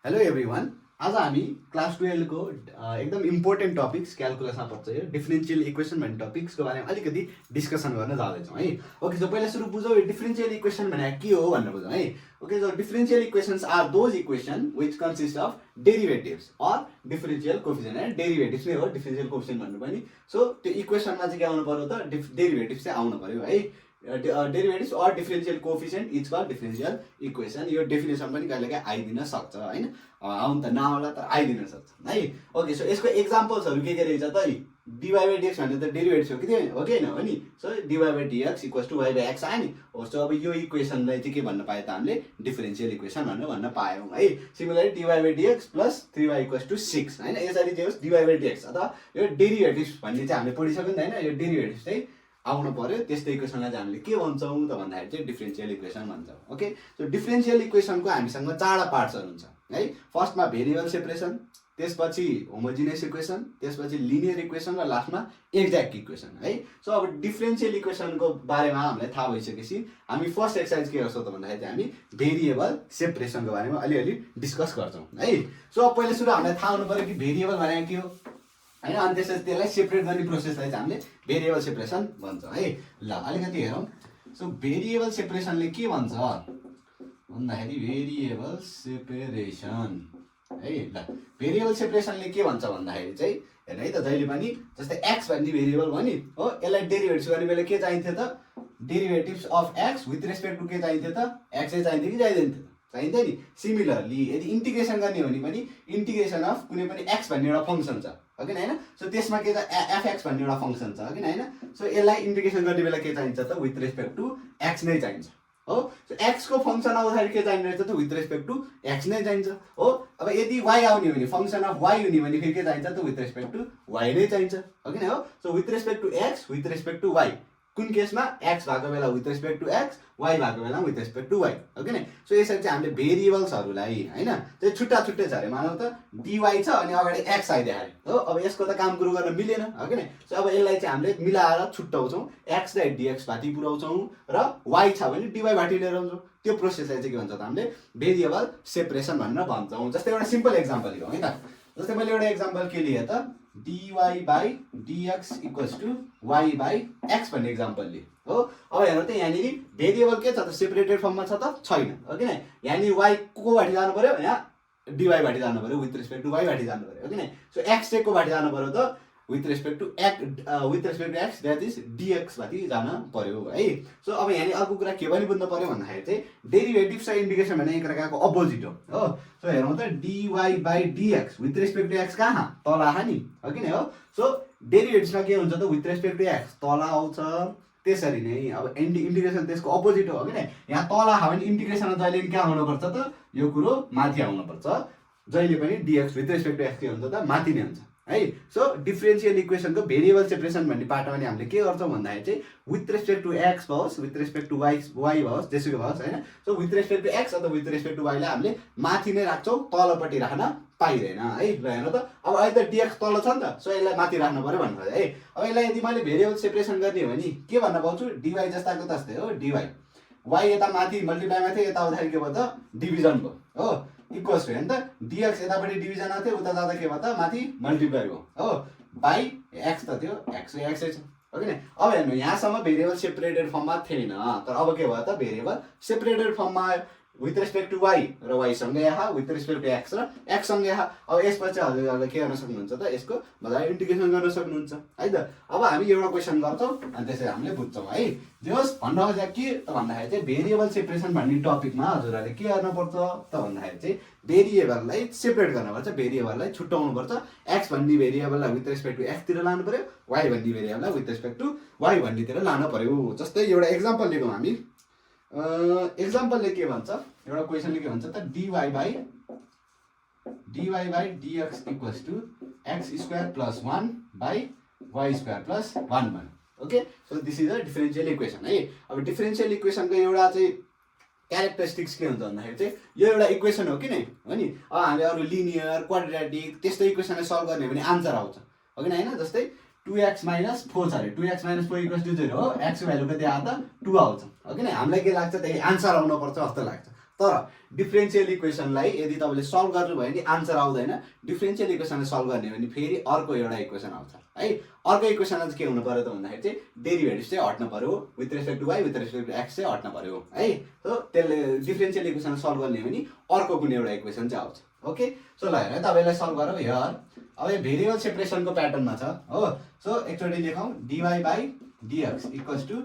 Hello everyone. आज हामी class 12 को एकदम इम्पोर्टेन्ट टपिक्स क्यालकुलसमा पर्छ यो डिफरेन्शियल इक्वेसन भन्ने टपिक्सको बारेमा अलिकति डिस्कसन गर्न जाँदैछौँ है। ओके, सो पहिला सुरु बुझौँ यो डिफरेन्शियल इक्वेसन भनेको के हो भनेर बुझौँ है। Okay, so differential equations are those equation which consist of derivatives or differential coefficient है। डेरिभेटिभ्स नै हो डिफरेन्शियल कोफिसिएन्ट भन्नु पनि। सो त्यो इक्वेसनमा चाहिँ के आउनु पर्यो त डेरिभेटिभ्स चाहिँ आउनु पर्यो है। Derivatives or differential coefficient is called differential equation. यो डेफिनेसन पनि कहिलेकाहीँ आइदिन सक्छ होइन, आउनु त नआउला तर आइदिन सक्छ है। ओके, सो यसको एक्जाम्पल्सहरू के रहेछ त डिवाई बाई डिएक्स भन्ने त डेरिभेटिभ्स हो कि हो कि होइन हो नि। So dy by dx equals to y by x आयो नि हो। सो अब यो इक्वेसनलाई चाहिँ के भन्न पायो त हामीले डिफरेन्शियल इक्वेसन भनेर भन्न पायौँ है। Similarly dy by dx plus 3y equals to 6 होइन। यसरी चाहिँ होस् डिवाई बाई डिएक्स अथवा यो डेरिभेटिभ्स भन्ने चाहिँ हामीले पढिसक्यो नि त होइन। यो डेरिभेटिभ्स चाहिँ आउनु पर्यो। त्यस्तो इक्वेसनलाई चाहिँ हामीले के भन्छौँ त भन्दाखेरि चाहिँ डिफरेन्शियल इक्वेसन भन्छौँ। ओके, सो डिफरेन्शियल इक्वेसनको हामीसँग चारवटा पार्ट्सहरू हुन्छ है। फर्स्टमा भेरिएबल सेपरेसन, त्यसपछि होमोजिनियस इक्वेसन, त्यसपछि लिनियर इक्वेसन र लास्टमा एक्ज्याक्ट इक्वेसन है। सो अब डिफरेन्शियल इक्वेसनको बारेमा हामीलाई थाहा भइसकेपछि हामी फर्स्ट एक्सर्साइज के गर्छौँ त भन्दाखेरि चाहिँ हामी भेरिएबल सेपरेसनको बारेमा अलिअलि डिस्कस गर्छौँ है। सो अब पहिला सुरु हामीलाई थाहा हुनु पऱ्यो कि भेरिएबल भनेको के हो होइन, अनि त्यसपछि त्यसलाई सेपरेट गर्ने प्रोसेसलाई चाहिँ हामीले भेरिएबल सेपरेसन भन्छौँ है। ल अलिकति हेरौँ। सो भेरिएबल सेपरेसनले के भन्छ भन्दाखेरि भेरिएबल सेपरेसन है। ल भेरिएबल सेपरेसनले के भन्छ भन्दाखेरि चाहिँ हेर्नु है त, जहिले पनि जस्तै एक्स भन्ने भेरिएबल भयो नि हो, यसलाई डेरिभेटिभ्स गर्ने बेला के चाहिन्थ्यो त derivatives of x with respect to के चाहिन्थ्यो त एक्सै चाहिन्थ्यो कि चाहिँदैन चाहिन्थ्यो नि। सिमिलरली यदि इन्टिग्रेसन गर्ने हो भने पनि इन्टिग्रेसन अफ कुनै पनि एक्स भन्ने एउटा फङ्सन छ हो कि होइन। सो त्यसमा के त एफएक्स भन्ने एउटा फङ्सन छ हो कि होइन। सो यसलाई इन्टिग्रेसन गर्ने बेला के चाहिन्छ त विथ रेस्पेक्ट टु एक्स नै चाहिन्छ हो। सो एक्सको फङ्सन आउँदाखेरि के चाहिने रहेछ त विथ रेस्पेक्ट टु एक्स नै चाहिन्छ हो। अब यदि वाइ आउने हो भने फङ्सन अफ वाइ हुने भने फेरि के चाहिन्छ त विथ रेस्पेक्ट टु वाइ नै चाहिन्छ हो कि हो। So with respect to x with respect to y, कुन केसमा एक्स भएको बेला with respect to x, y भएको बेला विथ रेस्पेक्ट टु वाइ हो कि नै। सो यसरी चाहिँ हामीले भेरिएबल्सहरूलाई होइन चाहिँ छुट्टा छुट्टै छ अरे। मानौ त डिवाई छ अनि अगाडि एक्स आइदियो हो। अब यसको त काम कुरो गर्न मिलेन हो कि नै। सो अब यसलाई चाहिँ हामीले मिलाएर छुट्याउँछौँ, एक्सलाई डिएक्स भाटी पुऱ्याउँछौँ र वाइ छ भने डिवाई भाटी लिएर आउँछौँ। त्यो प्रोसेसलाई चाहिँ के भन्छ त हामीले भेरिएबल सेपरेसन भनेर भन्छौँ। जस्तै एउटा सिम्पल एक्जाम्पल लियौँ है त। जस्तै मैले एउटा एक्जाम्पल के लिएँ त dy by dx equals to y by x भन्ने एक्जाम्पल लिएँ हो। अब हेर्नु त यहाँनिर भेरिएबल के छ त सेपरेटेड फर्ममा छ त छैन हो कि नै। यहाँनिर y को भाटी जानु पर्यो, यहाँ dy भाटी जानु पर्यो विथ रेस्पेक्ट टु y भाटी जानु पर्यो हो कि नै। सो x चाहिँ को भाटी जानु पर्यो त with respect to x that is dx भाटी जान पर्यो है। सो अब यहाँनिर अर्को कुरा के पनि बुझ्नु पर्यो भन्दाखेरि चाहिँ डेरिभेटिभ्स र इन्टिग्रेसन भन्ने एक प्रकारको अपोजिट हो। सो हेरौँ त dy by dx with respect to x कहाँ तल आहा नि हो कि नै हो। सो डेरिभेटिभ्समा के हुन्छ त विथ रेस्पेक्ट टु एक्स तल आउँछ। त्यसरी नै अब इन्टिग्रेसन त्यसको अपोजिट हो कि नै। यहाँ तल आयो भने इन्टिग्रेसनमा जहिले पनि कहाँ आउनुपर्छ त यो कुरो माथि आउनुपर्छ। जहिले पनि dx with respect to X के हुन्छ त माथि नै हुन्छ है। सो डिफरेन्शियल इक्वेसनको भेरिएबल सेपरेसन भन्ने पार्टमा पनि हामीले के गर्छौँ भन्दाखेरि चाहिँ विथ रेस्पेक्ट टु एक्स भओस् विथ रेस्पेक्ट टु वाइ भओस् जेसुकै भओस् होइन। So with respect to X अथवा विथ रेस्पेक्ट टु वाइलाई हामीले माथि नै राख्छौँ, तलपट्टि राख्न पाइँदैन है। ल हेर्नु त अब अहिले त डिएक्स तल छ नि त, सो यसलाई माथि राख्नु पऱ्यो भन्नु है। अब यसलाई यदि मैले भेरिएबल सेपरेसन गर्ने हो भने के भन्न पाउँछु डिवाई जस्ताको तस्तै हो। डिवाई वाइ यता माथि मल्टिप्लाईमा थियो, यता आउँदाखेरि के भयो त डिभिजन भयो हो इक्वल्स भयो नि त। डिएक्स यतापट्टि डिभिजन आएको थियो, उता जाँदा के भयो त माथि मल्टिप्लाई भयो हो। बाई एक्स त थियो, एक्सै छ हो कि नै। अब हेर्नु यहाँसम्म भेरिएबल सेपरेटेड फर्ममा थिएन, तर अब के भयो त भेरिएबल सेपरेटेड फर्ममा विथ रेस्पेक्ट टु वाइ र वाइसँगै आहा, विथ रेस्पेक्ट टु एक्स र एक्ससँगै आहा। अब यसपछि हजुरहरूले के गर्न सक्नुहुन्छ त यसको मजाले इन्टिग्रेसन गर्न सक्नुहुन्छ है त। अब हामी एउटा क्वेसन गर्छौँ अनि त्यसरी हामीले बुझ्छौँ है। जे होस् भन्न खोजेको के त भन्दाखेरि चाहिँ भेरिएबल सेपरेसन भन्ने टपिकमा हजुरहरूले के गर्नुपर्छ त भन्दाखेरि चाहिँ भेरिएबललाई सेपरेट गर्नुपर्छ, भेरिएबललाई छुट्याउनुपर्छ। एक्स भन्ने भेरिएबललाई विथ रेस्पेक्ट टु एक्सतिर लानु पर्यो, वाइ भन्ने भेरिएबललाई विथ रेस्पेक्ट टु वाइ भन्नेतिर लानु पर्यो। जस्तै एउटा एक्जाम्पल लिएको हामी, एक्जाम्पलले के भन्छ एउटा क्वेसनले के भन्छ त dy by dx equals to x square plus 1 by y square plus 1 भन्यो। Okay, so this is a differential equation है। अब डिफरेन्शियल इक्वेसनको एउटा चाहिँ क्यारेक्टरिस्टिक्स के हुन्छ भन्दाखेरि चाहिँ यो एउटा इक्वेसन हो कि नै हो नि। अब हामीले अरू लिनियर क्वाड्रेटिक त्यस्तो इक्वेसनलाई सल्भ गर्ने हो भने आन्सर आउँछ हो कि होइन। जस्तै 2x - 4 छ अरे, 2x - 4 = 0 हो। एक्सको भ्यालु कति आयो त 2 आउँछ हो कि नै। हामीलाई के लाग्छ त्यही आन्सर आउनुपर्छ जस्तो लाग्छ, तर डिफरेन्सियल इक्वेसनलाई यदि तपाईँले सल्भ गर्नुभयो भने आन्सर आउँदैन, डिफरेन्सियल इक्वेसनलाई सल्भ गर्ने हो भने फेरि अर्को एउटा इक्वेसन आउँछ है। अर्को इक्वेसनमा चाहिँ के हुनु पर्यो त भन्दाखेरि चाहिँ डेरिभेटिभ चाहिँ हट्नु पर्यो, with respect to y with respect to x चाहिँ हट्नु पर्यो है। सो त्यसले डिफरेन्सियल इक्वेसन सल्भ गर्ने हो भने अर्को कुनै एउटा इक्वेसन चाहिँ आउँछ। ओके, सो ल हेर तपाईँलाई सल्भ गरौँ हियर। अब यो भेरिएबल सेपरेसनको प्याटर्नमा छ हो। सो एकचोटि लेखौँ dy by dx equals to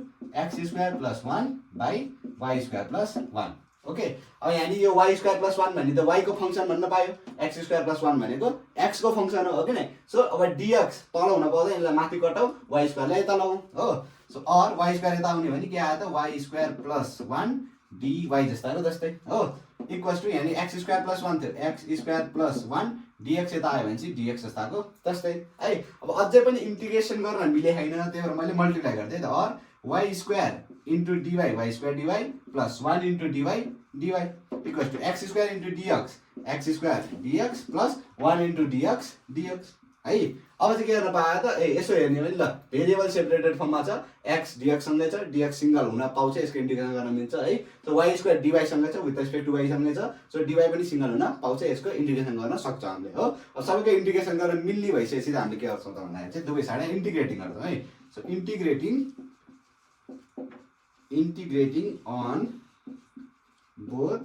x square plus 1 by y square plus 1। Okay, अब यहाँनिर यो वाई स्क्वायर प्लस 1 भन्ने त वाईको फङ्सन भन्न पायो, एक्स स्क्वायर प्लस 1 भनेको एक्सको फङ्सन हो कि नै। सो अब डिएक्स तल हुन पाउँदैन, यसलाई माथि कटाउँ, वाई स्क्वायरलाई यता लगाउँ हो। सो अर वाई स्क्वायर यता आउने भने के आयो त वाई स्क्वायर प्लस 1 डिवाई जस्ताको जस्तै हो इक्वल्स टु यहाँनिर एक्स स्क्वायर प्लस 1 थियो, एक्स स्क्वायर प्लस 1 डिएक्स यता आयो भने चाहिँ डिएक्स जस्ताको जस्तै है। अब अझै पनि इन्टिग्रेसन गर्न मिले छैन, त्यही भएर मैले मल्टिप्लाई गर्दै त or y square into dy y square dy plus 1 into dy dy equals to x square into dx x square dx plus 1 into dx dx है। अब चाहिँ के गर्न पायो त यसो हेर्ने भने ल भेरिएबल सेपरेटेड फर्ममा छ, एक्स डिएक्स सँगै छ, डिएक्स सिङ्गल हुन पाउँछ, यसको इन्टिग्रेसन गर्न मिल्छ है। सो वाई स्क्वायर डिवाई सँगै छ, विथ रेस्पेक्ट टु वाई सँगै छ, सो डिवाई पनि सिङ्गल हुन पाउँछ, यसको इन्टिग्रेसन गर्न सक्छ हामीले हो। अब सबैको इन्टिग्रेसन गर्न मिल्ने भइसकेपछि हामीले के गर्छौँ त भन्दाखेरि चाहिँ दुवै साइड इन्टिग्रेटिङ गर्छौँ है। So integrating on both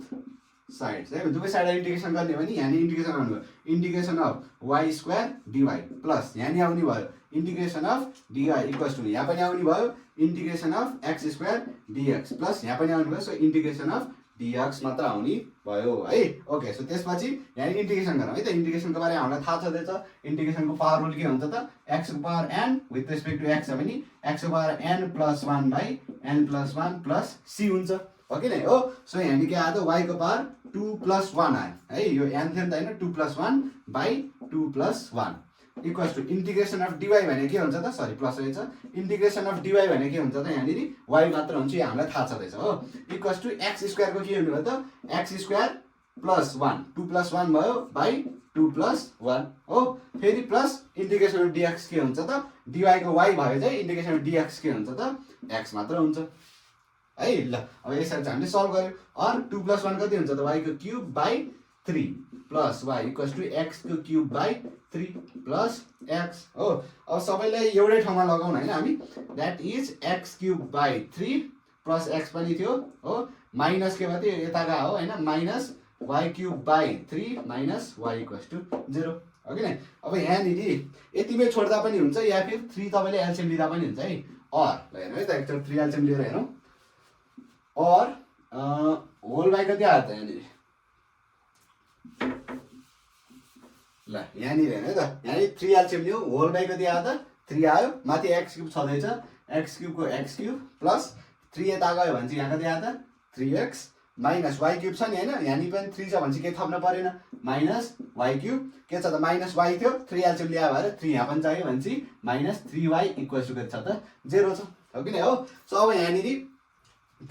sides है। दुवै साइड इन्टिग्रेसन गर्ने भने यहाँ इन्टिग्रेसन गर्नुभयो, integration of y square dy plus यहाँ आउने भयो integration of dy equals to यहाँ पनि आउने भयो integration of x square dx plus यहाँ पनि आउने भयो, सो इन्टिग्रेसन अफ डिएक्स मात्र आउने भयो है। ओके, सो त्यसपछि यहाँ इन्टिग्रेसन गरौँ है त। इन्टिग्रेसनको बारेमा हामीलाई थाहा छँदैछ, इन्टिग्रेसनको पावर रुल के हुन्छ त एक्सको power N with respect to X छ भने एक्सको power N plus 1 by N plus 1 plus C हुन्छ हो कि नै हो। सो यहाँ के आयो त वाईको पावर 2 प्लस 1 आयो है, यो एन थियो नि त होइन, 2 plus 1 by 2 plus 1 equals to integration of dy भने के हुन्छ त, सरी प्लस रहेछ, इन्टिग्रेसन अफ डिवाई भने के हुन्छ त यहाँनिर वाई मात्र हुन्छ, यो हामीलाई थाहा छँदैछ हो। इक्वल्स टु एक्स स्क्वायरको के हुने भयो त एक्स स्क्वायर प्लस 1 2 प्लस 1 भयो बाई 2 प्लस 1 हो। फेरि प्लस इन्टिग्रेसन अफ डिएक्स के हुन्छ त डिवाईको वाई भयो चाहिँ इन्टिग्रेसन अफ डिएक्स के हुन्छ त एक्स मात्र हुन्छ है। ल अब यसरी चाहिँ हामीले सल्भ गर्यो। अर 2 प्लस 1 कति हुन्छ त वाईको cube by 3 plus Y equals to एक्सको क्युब बाई 3 प्लस एक्स हो। अब सबैलाई एउटै ठाउँमा लगाउन होइन हामी, that is X cube by 3 plus X पनि थियो हो, माइनस के भयो त्यो यता गयो हो होइन, minus y cube by 3 minus y equals to 0 हो कि नै। अब यहाँनिर यतिमै छोड्दा पनि हुन्छ या फिर 3 तपाईँले एलसिएम लिँदा पनि हुन्छ है। अर ल हेर्नु है त, एकचोटि 3 एलसिएम लिएर हेरौँ, और होल बाई कति आयो त यहाँनिर, ल यहाँनिर हेर्नु है त, यहाँनिर 3 एलसिएम लियो, होल बाई कति आयो त 3 आयो, माथि एक्स क्युब छँदैछ, एक्स क्युबको एक्स क्युब प्लस 3 यता गयो भने चाहिँ यहाँ कति आयो त 3x माइनस वाई क्युब छ नि होइन, यहाँनिर पनि 3 छ भने चाहिँ के थप्न परेन, माइनस वाई क्युब के छ त माइनस वाई थियो, 3 एलसिएम ल्यायो भएर 3 यहाँ पनि चाहियो भने चाहिँ माइनस 3y इक्वल्स टु कति छ त 0 छ हो कि नै हो। सो अब यहाँनिर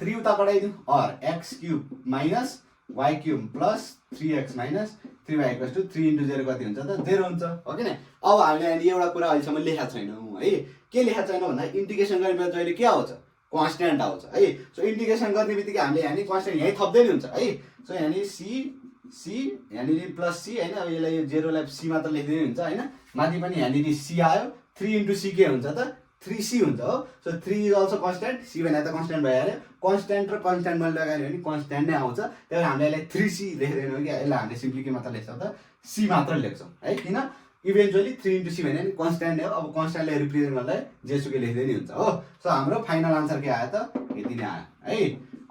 3 उता कटाइदिउँ, or x cube minus y cube plus 3x minus 3y equals to 3 into 0 कति हुन्छ त 0 हुन्छ हो कि नै। अब हामीले यहाँनिर एउटा कुरा अहिलेसम्म लेखेका छैनौँ है, के लेखेका छैनौँ भन्दा इन्टिग्रेसन गर्ने बेला जहिले के आउँछ कन्स्ट्यान्ट आउँछ है। सो इन्टिग्रेसन गर्ने बित्तिकै हामीले यहाँनिर कन्स्ट्यान्ट यहीँ थप्दै हुन्छ है। सो यहाँनिर सी यहाँनिर प्लस सी होइन, अब यसलाई यो 0लाई सी मात्र लेखिदिनु हुन्छ होइन, माथि पनि यहाँनिर सी आयो, 3 इन्टु सी के हुन्छ त 3c हुन्छ हो। So 3 is also constant, c भने त कन्स्ट्यान्ट भइहाल्यो, कन्स्ट्यान्ट र कन्स्ट्यान्ट मैले लगायो भने कन्स्ट्यान्ट नै आउँछ, त्यही भएर हामीले यसलाई 3c लेख्दैनौँ कि, यसलाई हामीले सिम्पली के मात्र लेख्छौँ त सी मात्र लेख्छौँ है, किन इभेन्चुअली 3 इन्टु सी भने कन्स्ट्यान्ट हो, अब कन्स्ट्यान्टलाई रिप्रेजेन्ट गर्दा जेसुकै लेख्दै नि हुन्छ हो। सो हाम्रो फाइनल आन्सर के आयो त यति नै आयो है।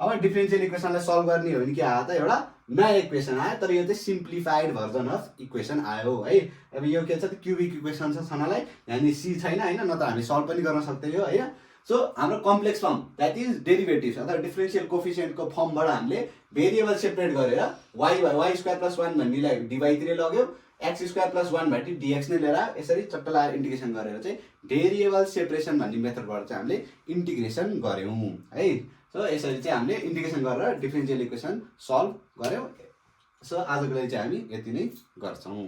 अब डिफरेन्सियल इक्वेसनलाई सल्भ गर्ने हो भने के आयो त एउटा नयाँ इक्वेसन आयो, तर यो चाहिँ सिम्प्लिफाइड भर्जन अफ इक्वेसन आयो है। अब यो के छ त क्युबिक इक्वेसन छ छनालाई, यहाँनिर सी छैन होइन, न त हामी सल्भ पनि गर्न सक्दैनौँ होइन। सो हाम्रो complex form that is derivatives अथवा डिफरेन्सियल कोफिसियन्टको फर्मबाट हामीले भेरिएबल सेपरेट गरेर वाई स्क्वायर प्लस 1 भन्नेलाई डिवाईतिर लग्यो, x square plus 1 Bhati dx नै लिएर यसरी चट्ट लगाएर इन्टिग्रेसन गरेर चाहिँ भेरिएबल सेपरेसन भन्ने मेथडबाट चाहिँ हामीले इन्टिग्रेसन गऱ्यौँ है। सो यसरी चाहिँ हामीले इन्टिग्रेसन गरेर डिफरेन्सियल इक्वेसन सल्भ गऱ्यौँ। सो आजको लागि चाहिँ हामी यति नै गर्छौँ।